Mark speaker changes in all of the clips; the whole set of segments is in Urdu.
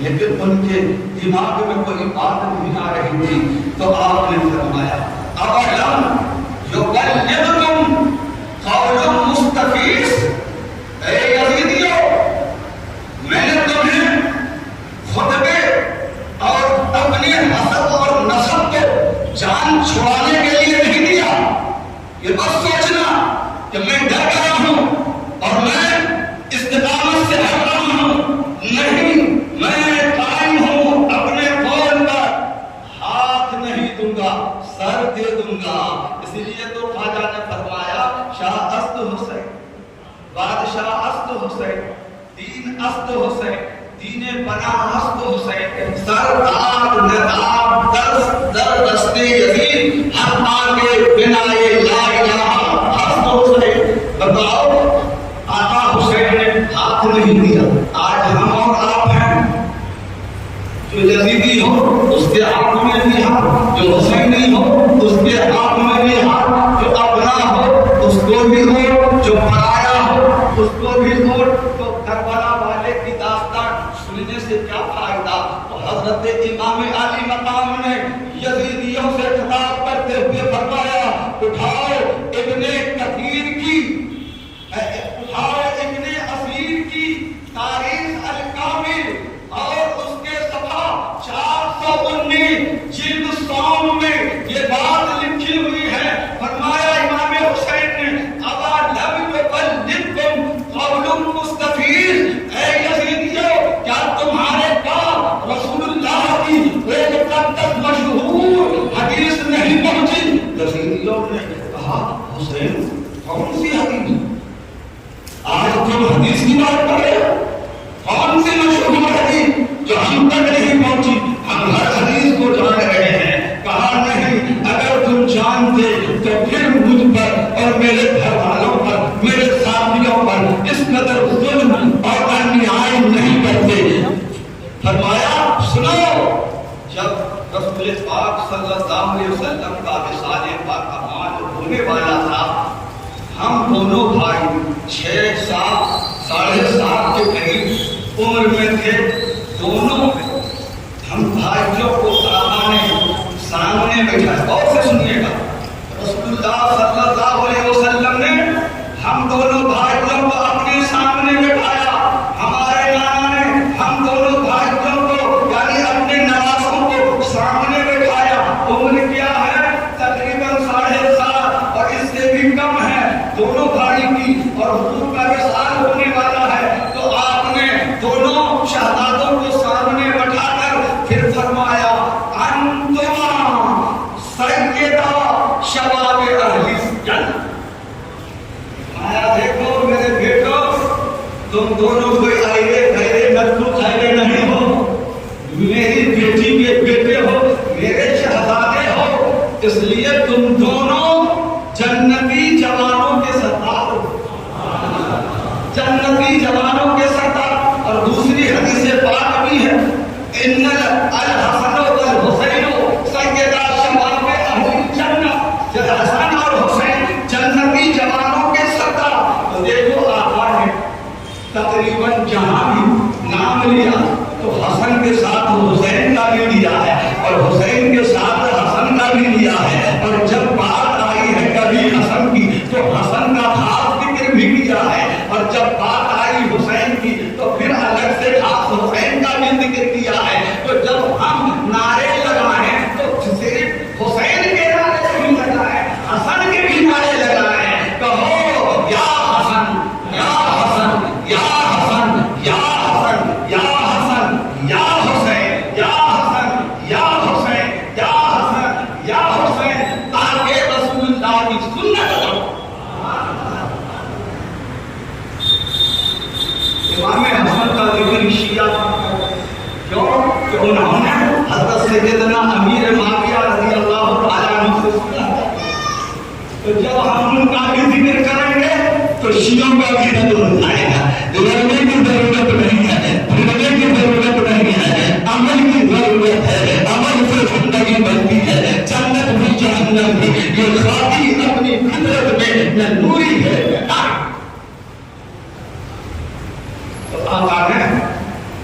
Speaker 1: لیکن ان کے دماغ میں کوئی بات نہیں آ رہی تھی، تو آپ نے فرمایا اَوَلَمْ يُكَلِّمْكُمْ قَوْلٌ مُسْتَفِيضٌ، اے یزیدیو، میں نے تمہیں خطبے اور اپنی حسب اور نسب کو جان چھڑانے کے لیے نہیں دیا، یہ بس سوچنا کہ میں ڈر گیا ہوں اور میں استقامت سے ہٹ رہا ہوں، نہیں، میں قائم ہوں اپنے قول پر، ہاتھ نہیں دوں گا، سر دے دوں گا۔ اسی لیے تو خواجہ نے فرمایا شاہ است حسین، بادشاہ است حسین، دین است حسین، دین پناہ است حسین، سردار نقاب در دست یزید، ہر آگے بنائے لا الہ است حسین۔ بتاؤ، آقا حسین نے ہاتھ نہیں دیا۔ آج ہم اور آپ ہیں، جو یزیدی ہو اس کے ہاتھ میں بھی ہاتھ، جو حسینی ہو اس کے ہاتھ میں بھی ہاتھ، جو اپنا ہو اس کو بھی ہو، جو پرایا ہو اس کو بھی ہو۔ تو کربلا والے کی داستان سننے سے کیا فائدہ؟ تو حضرت امام علی مقام نے یزیدیوں سے خطاب کرتے ہوئے فرمایا اٹھاؤ ابن کثیر کی، اٹھاؤ ابن اسیر کی تاریخ الکامل اور اس کے صفحہ 419 جلد سوم میں یہ بات لکھی ہوئی ہے۔ فرمایا امام حسین نے اَوَلَمْ يُكَلِّمْكُمْ قَوْلٌ مُسْتَفِيضٌ، اے یزیدیو، کیا تمہارے پاس رسول اللہ کی ایک مقدس مشہور حدیث نہیں پہنچی؟ یزیدیوں نے کہا حسین کون سی حدیث؟ آج تم حدیث کی بات کر رہے ہو، کون سی مشہور حدیث جو ہم تک نہیں پہنچی؟ ہم ہر حدیث کو جان رہے ہیں۔ کہا نہیں، اگر تم جانتے تو پھر مجھ پر اور میرے گھر والوں پر، میرے ساتھیوں پر اس قدر ظلم اور انیائی نہیں کرتے۔ فرمایا سنو، جب رسول پاک صلی اللہ علیہ وسلم کا وصال پاک امان ہونے والا تھا، ہم دونوں بھائی 6-7 ساڑھے 7 کے قریب عمر میں تھے، دونوں ہم بھائیوں کو آقا نے سامنے بٹھایا۔ اور سے سنیے گا، رسول اللہ صلی اللہ علیہ وسلم نے ہم دونوں بھائیوں کو اپنے سامنے بٹھایا۔ ہمارے نانا نے ہم دونوں بھائیوں کو یعنی اپنے نوازوں کو سامنے بٹھایا۔ عمر کیا ہے؟ تقریباً 7.5 اور اس سے بھی کم ہے دونوں بھائی کی، اور حضور کا وصال ہونے والا ہے۔ تو آپ نے دونوں شہزادوں کو سامنے بٹھا کر پھر فرمایا انتما سیدہ شباب اہل جنت، دیکھو میرے بیٹو، تم دونوں کوئی ایرے غیرے نتو خیرے نہیں ہو، میری بیٹی کے بیٹے ہو، میرے شہزادے ہو، اس لیے تم دونوں جنتی جوانوں کے سردار ہو، جنتی جوانوں کے سردار۔ اور دوسری حدیث پاک بھی ہے ان الحسن والحسین سیدا شباب اہل جنت، حسن اور حسین جنتی جوانوں کے سردار۔ تو دیکھو آقا نے تقریباً جہاں بھی نام لیا تو حسن کے ساتھ حسین کا بھی لیا ہے اور حسین کے ساتھ حسن کا بھی لیا ہے، اور جب بات آئی ہے کبھی حسن کی تو حسن کا خاص ذکر بھی کیا ہے، اور جب بات آئی حسین کی تو پھر الگ سے خاص حسین کا بھی ذکر کیا ہے۔ تو جب ہم نعرے لگائیں تو صرف حسین کے نعرے نہیں لگائیں، حسن کے بھی نعرے لگائیں۔ کہو یا حسن یا حسن یا حسن یا حسن یا حسن یا حسین یا حسن یا حسین یا حسن یا حسین، تاکہ رسول اللہ کی سنت کرو۔ امام حسن کا ذکر شیعہ کیوں کہ انہوں نے حضرت سیدنا امیر معاویہ رضی اللہ تعالیٰ عنہ سے سنا تھا۔ تو جب ہم ان کا بھی ذکر کریں گے تو شیعوں کا بھی ذکر آئے گا۔ لڑنے کی ضرورت نہیں ہے، پھرنے کی ضرورت نہیں ہے، عمل کی ضرورت ہے، عمل سے زندگی بنتی ہے، جنت بھی جہنم بھی، یہ خاطی اپنی فطرت میں نہ نوری ہے نہ آگ۔ تو آقا نے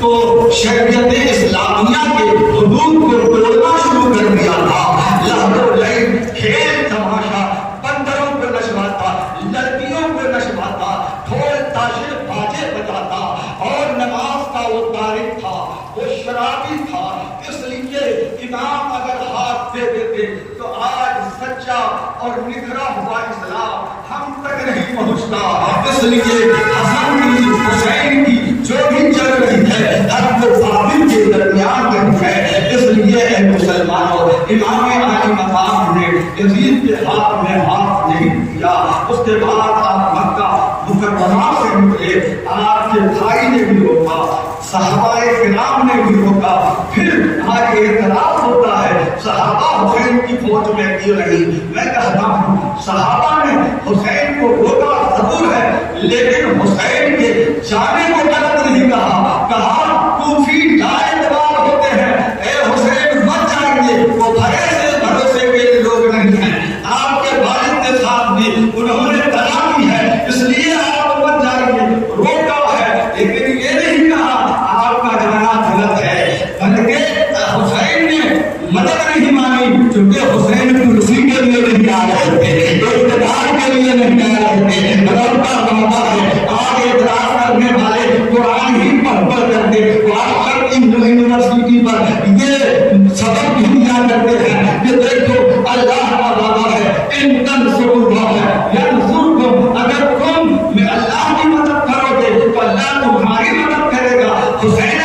Speaker 1: تو شریعت اسلامیہ کے حدود کو توڑنا شروع کر دیا تھا. لہو و لعب، کھیل تماشا، بندروں کو نچواتا، لڑکیوں کو نچواتا، ڈھول تاشے باجے بجاتا، اور نماز کا وہ تارک تھا، وہ شرابی تھا. اس لیے امام اگر ہاتھ دے دیتے تو آج سچا اور نکھرا ہوا اسلام ہم تک نہیں پہنچتا. اس لیے حسن کی، حسین کی جو بھی چل رہی ہے حق و باطل کے درمیان رہی ہے. اس لیے اے مسلمانوں، امام علی مقام نے یزید کے ہاتھ میں ہاتھ نہیں دیا. اس کے بعد آپ مکہ مکرمہ سے نکلے، آپ کے بھائی نے بھی روکا، صحابہ کرام نے بھی روکا. پھر آج اعتراض ہوتا ہے صحابہ حسین کی فوج میں کیوں نہیں. میں کہتا ہوں صحابہ نے حسین کو روکا ضرور ہے، لیکن حسین کے جانے کو غلط نہیں کہا. کہا کوفی جائیداد ہوتے ہیں، اے حسین مت جائیے، وہ بھرے سے بھروسے کے لوگ نہیں ہیں. آپ کے والد کے ساتھ بھی انہوں نے طلاق دی ہے، اس لیے آپ مت جائیے. روکا ہے لیکن یہ نہیں کہا آپ کا جانا غلط ہے، بلکہ حسین نے مدد نہیں مانی، کیونکہ حسین کرسی کے لیے نہیں آ رہے تھے، اقتدار کے لیے نہیں آ رہے تھے. رب کا وعدہ ہے آج اعتراض کرنے والے قرآن ہی پڑھ پڑھ کرتے آج تک یونیورسٹی پر یہ سبق نہیں جا کرتے ہیں کہ دیکھو اللہ کا وعدہ ہے ان تنصروا اللہ ینصرکم، اگر تم اللہ کی مدد کرو گے تو اللہ تمہاری مدد کرے گا. حسین